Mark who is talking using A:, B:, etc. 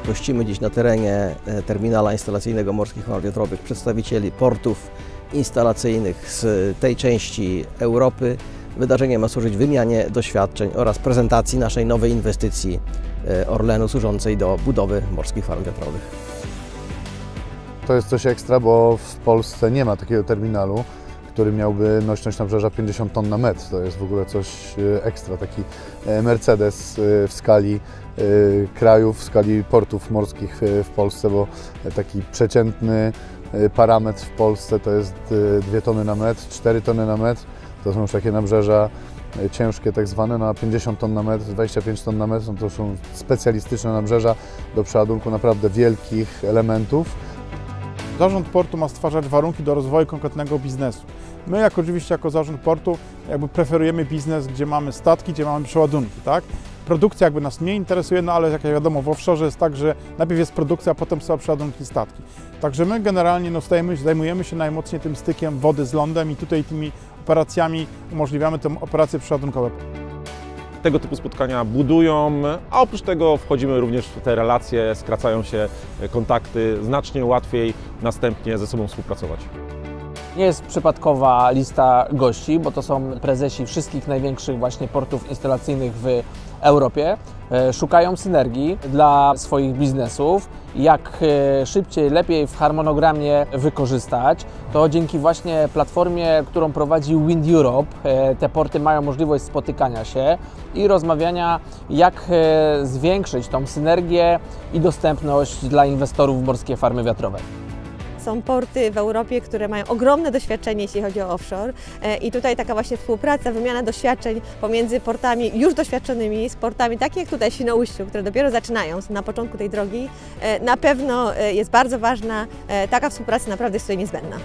A: Gościmy dziś na terenie terminala instalacyjnego Morskich Farm Wiatrowych przedstawicieli portów instalacyjnych z tej części Europy. Wydarzenie ma służyć wymianie doświadczeń oraz prezentacji naszej nowej inwestycji Orlenu służącej do budowy morskich farm wiatrowych.
B: To jest coś ekstra, bo w Polsce nie ma takiego terminalu, który miałby nośność nabrzeża 50 ton na metr. To jest w ogóle coś ekstra, taki Mercedes w skali krajów, w skali portów morskich w Polsce, bo taki przeciętny parametr w Polsce to jest 2 tony na metr, 4 tony na metr. To są już takie nabrzeża ciężkie tak zwane, na 50 ton na metr, 25 ton na metr. To są specjalistyczne nabrzeża do przeładunku naprawdę wielkich elementów.
C: Zarząd portu ma stwarzać warunki do rozwoju konkretnego biznesu. My oczywiście jako zarząd portu preferujemy biznes, gdzie mamy statki, gdzie mamy przeładunki, tak? Produkcja nas mniej interesuje, no ale jak wiadomo w offshore jest tak, że najpierw jest produkcja, a potem są przeładunki statki. Także my generalnie zajmujemy się najmocniej tym stykiem wody z lądem i tutaj tymi operacjami umożliwiamy tę operację przeładunkowe.
D: Tego typu spotkania budują, a oprócz tego wchodzimy również w te relacje, skracają się kontakty, znacznie łatwiej następnie ze sobą współpracować.
E: Nie jest przypadkowa lista gości, bo to są prezesi wszystkich największych właśnie portów instalacyjnych w Europie. Szukają synergii dla swoich biznesów, jak szybciej, lepiej w harmonogramie wykorzystać. To dzięki właśnie platformie, którą prowadzi Wind Europe, te porty mają możliwość spotykania się i rozmawiania, jak zwiększyć tą synergię i dostępność dla inwestorów w morskie farmy wiatrowe.
F: Są porty w Europie, które mają ogromne doświadczenie, jeśli chodzi o offshore i tutaj taka właśnie współpraca, wymiana doświadczeń pomiędzy portami już doświadczonymi z portami takie jak tutaj Świnoujściu, które dopiero zaczynają, są na początku tej drogi, na pewno jest bardzo ważna. Taka współpraca naprawdę jest tutaj niezbędna.